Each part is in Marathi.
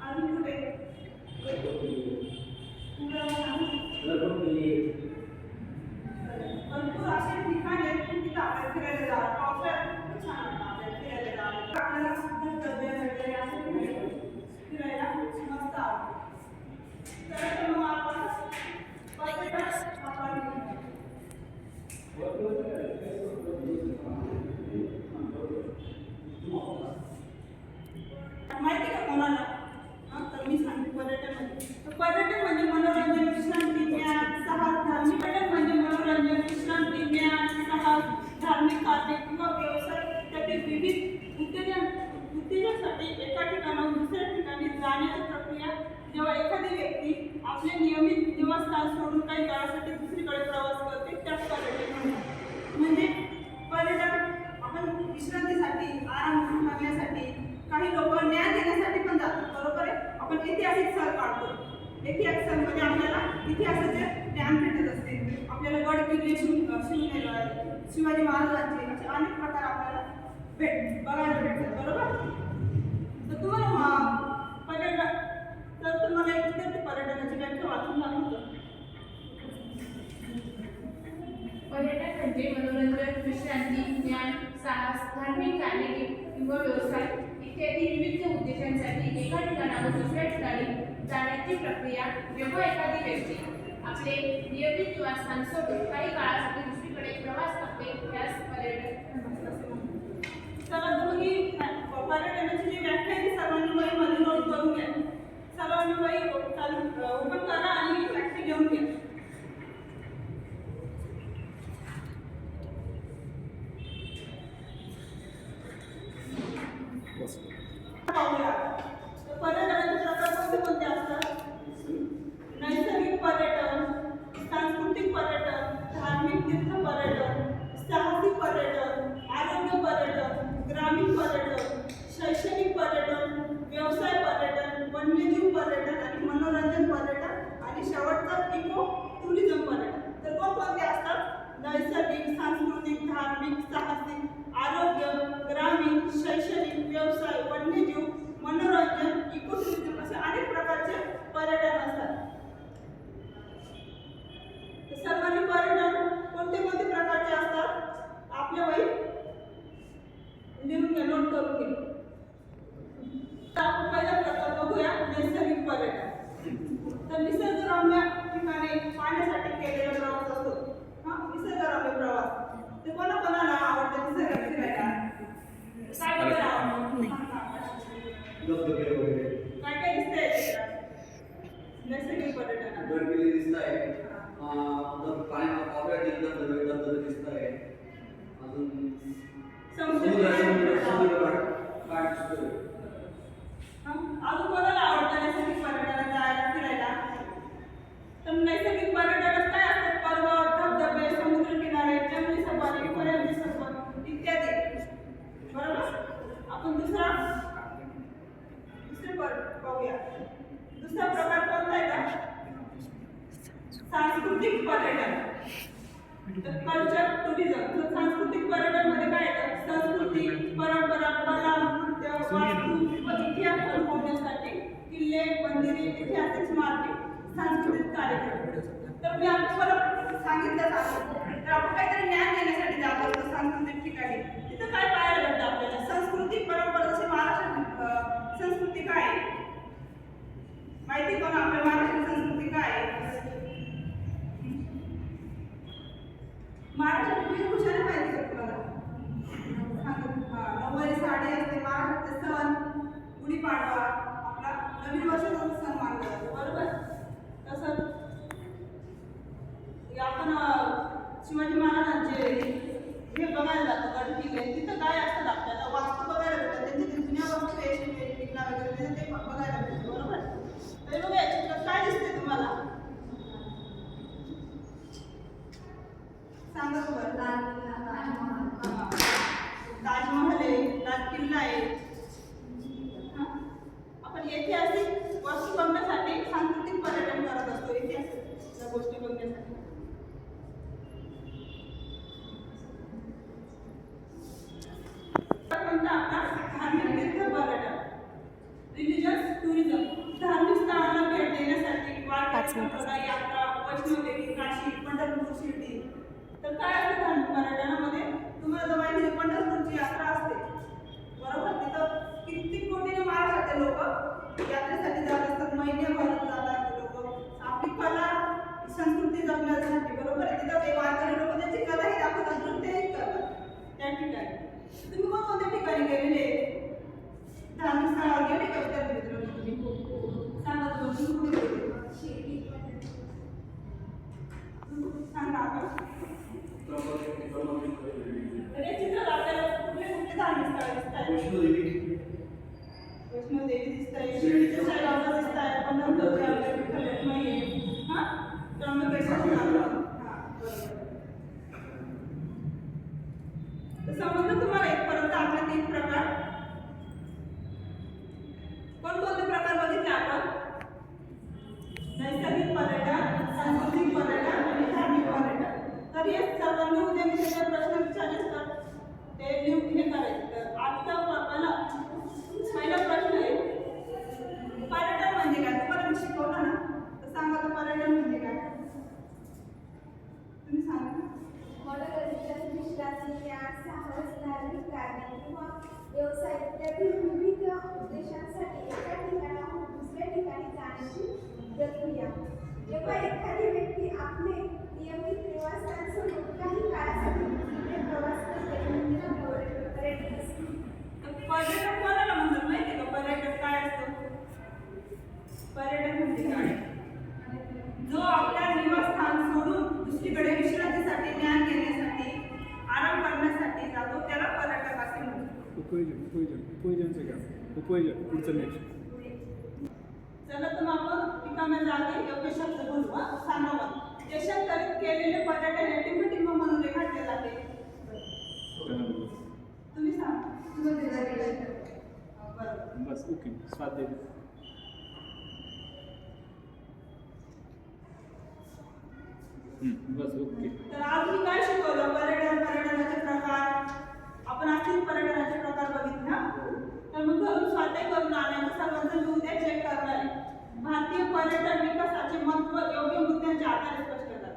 अजून कुठे भरपूर असे ठिकाण आहेत की तिथं आपल्याला फिरायला जावं. पावसाळ्यात खूप छान वाटतं आपल्याला फिरायला जावं. आपल्याला धबधबे वगैरे असे फिरायला मस्त आवडतं. तर मग आपण माहिती का कोणाला? तर मी सांगते पर्यटन म्हणजे मनोरंजन, विश्रांती, ज्ञान, साहस, धार्मिक. पर्यटन म्हणजे मनोरंजन, विश्रांती, ज्ञान, साहस, धार्मिक कार्य किंवा व्यवसाय इत्यादी विविध उद्देशासाठी एका ठिकाणाहून दुसऱ्या ठिकाणी जाण्याची प्रक्रिया. जेव्हा एखादी व्यक्ती आपले नियमित निवासस्थान सोडून काही काळासाठी दुसरीकडे प्रवास करते त्याच पर्यटन म्हणतात. म्हणजे पर्यटन आपण विश्रांतीसाठी, आराम करण्यासाठी, काही लोक ज्ञान देण्यासाठी पण जातात. बरोबर आहे. आपण ऐतिहासिक सहल काढतो. ऐतिहासिक सहलमध्ये आपल्याला इतिहासाचे ज्ञान भेटत असते. आपल्याला गड किल्ले शिवाजी महाराजांचे असे अनेक प्रकार आपल्याला बघायला भेटतात. बरोबर. तर तुम्हाला पर्यटन तर तुम्हाला एक विद्यार्थी पर्यटनाची व्याख्या वाचून दाखवतो. पर्यटन म्हणजे मनोरंजन, विश्रांती, ज्ञान, साहस, धार्मिक कार्य किंवा व्यवसाय इत्यादी विविध उद्देशांसाठी एका ठिकाणाहून दुसऱ्या ठिकाणी जाण्याची प्रक्रिया. जेव्हा एखादी व्यक्ती आपले नियमित निवासस्थान सोडून काही काळासाठी दुसरीकडे प्रवास करते त्यास पर्यटन म्हणतात. चला तुम्ही पर्यटनाची जी व्याख्या आहे ती सर्वांनी वहीमध्ये नोट करून घ्या. सर्वांनी वही ओपन करा आणि व्याख्या घेऊन घ्या. पर्यटनाचे प्रकार कोणते असतात? नैसर्गिक पर्यटन, सांस्कृतिक पर्यटन, धार्मिक तीर्थ पर्यटन, साहसी पर्यटन, आरोग्य पर्यटन, ग्रामीण पर्यटन, शैक्षणिक पर्यटन, व्यवसाय पर्यटन, वन्यजीव पर्यटन आणि मनोरंजन पर्यटन आणि शेवटचा इको टुरिझम पर्यटन. तर कोणकोणते असतात? नैसर्गिक, सांस्कृतिक, धार्मिक, साहसी, आरोग्य, ग्रामीण, शैक्षणिक, व्यवसाय, वन्यजीव, मनोरंजन, इको टुरिझम असे अनेक प्रकारचे पर्यटन असतात. सर्वांनी पर्यटन कोणते कोणते प्रकारचे असतात आपल्या वहीत लिहून घ्या, नोट करून घ्या. आपण पहिला प्रकार बघूया नैसर्गिक पर्यटन. तर निसर्गरम्य ठिकाणी पाहण्यासाठी केलेला प्रवास असतो. निसर्गरम्य प्रवास. तर कोणाकोणाला आवडतं निसर्गात फिरायला? काय बघायला आवडतं? काय काय दिसतंय नैसर्गिक पर्यटनात? गडकिल्ले दिसताय, पावसाळ्यात धबधबे दिसताय, अजून अजून कोणाला आवडतं नैसर्गिक पर्यटनात जायला फिरायला? तर नैसर्गिक पर्यटनात काय असतात? पर्वत, धबधबे, समुद्रकिनारे, जंगली सफारी, पर्यटन सफारी इत्यादी. बरोबर. आपण दुसरे पाहूया. दुसरा प्रकार कोणता आहे का? सांस्कृतिक पर्यटन. तर कल्चर टुरिझम. तर सांस्कृतिक पर्यटन मध्ये काय येतं? संस्कृती, परंपरा, कला, नृत्य, वास्तू व इतिहास अनुभवण्यासाठी किल्ले, मंदिरे, ऐतिहासिक स्मारके, सांस्कृतिक कार्यक्रम. तर मी आपल्याला सांगितलं तर आपण काहीतरी ज्ञान देण्यासाठी जात असतो सांस्कृतिक ठिकाणी. तिथं काय पाहायला भेटतं आपल्याला? संस्कृती, परंपरा. जशी महाराष्ट्र संस्कृती काय आहे माहिती कोण? आपल्या महाराष्ट्र संस्कृती काय आहे? महाराष्ट्राची वेशभूषा माहिती का तुम्हाला? नऊवारी साडी असते. महाराष्ट्राचे सण गुढीपाडवा आपला नवीन वर्षाचा सण मानला जातो. बरोबर. तसंच आपण शिवाजी महाराजांचे हे बघायला जातो गड किल्ले. धार्मिक स्थळावर गेले का विद्यार्थी मित्रांनो तुम्ही? सांगा तुम्ही कुठे गेले? सांगा आपण. अरे चित्र आपल्याला कुठले कुठले धार्मिक स्थळ दिसतात? वैष्णोदेवी दिसतंय, शिर्डीचं साईबाबा दिसताय, पंढरपूरचे आपले विठ्ठल रखुमाई आहे. हां? त्र्यंबकेश्वर जाधव. हां, बरोबर. तर समजलं तुम्हाला इथपर्यंत आपले 3 प्रकार? कोणकोणते प्रकार बघितले आपण? नैसर्गिक पर्यटन, सांस्कृतिक पर्यटन आणि धार्मिक पर्यटन. तर हे सर्वांनी उद्या मी त्याचे प्रश्न विचारले तर ते हे करायचे. तर आजचा पहिला प्रश्न आहे, पर्यटन म्हणजे काय? तुम्हाला मी शिकवलं ना, तर सांगा तर पर्यटन म्हणजे काय? तुम्ही सांगा. मनोरंजन, विश्रांती, ज्ञान, साहस, धार्मिक कारणे किंवा व्यवसाय इत्यादी विविध उद्देशांसाठी एका ठिकाणाहून दुसऱ्या ठिकाणी जाण्याची प्रक्रिया. जेव्हा एखादी व्यक्ती आपले नियमित निवासस्थान सोडून काही काळासाठी दुसरीकडे प्रवास करते म्हणजे पर्यटन असते. पर्यटन कोणाला म्हणतात माहिती का? पर्यटन काय असतं? पर्यटन म्हणजे काय? जो आपल्या निवासस्थान सोडून दुसरीकडे विश्रांतीसाठी, ज्ञान घेण्यासाठी, आराम करण्यासाठी जातो त्याला पर्यटक असे म्हणतात. उपयोजनचं काय? उपयोजन पुढचं नेक्स्ट. चला तर मग आपण रिकाम्या जागी योग्य शब्द बोलू. सांगा मग. देशांतरित केलेले पर्यटन या टिंब म्हणून रेखाटले जाते. तुम्ही सांगा. बरोबर. बस ओके. स्वाध्याय. बस ओके. तर आज मी काय शिकवलं? पर्यटनाचे प्रकार. आपण आजच पर्यटनाचे प्रकार बघितले ना. तर मग घरून स्वाध्याय करून आल्यानंतर सर्वांचं मी उद्या चेक करणार आहे. भारतीय पर्यटन विकासाचे महत्त्व योग्य मुद्द्यांच्या आधारे स्पष्ट करतात.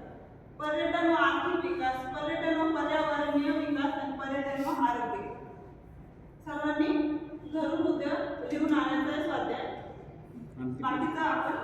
पर्यटन व आर्थिक विकास, पर्यटन व पर्यावरणीय विकास आणि पर्यटन व आरोग्य. सर्वांनी घरून उद्या लिहून आणायचा आहे स्वाध्याय. बाकीचा आपण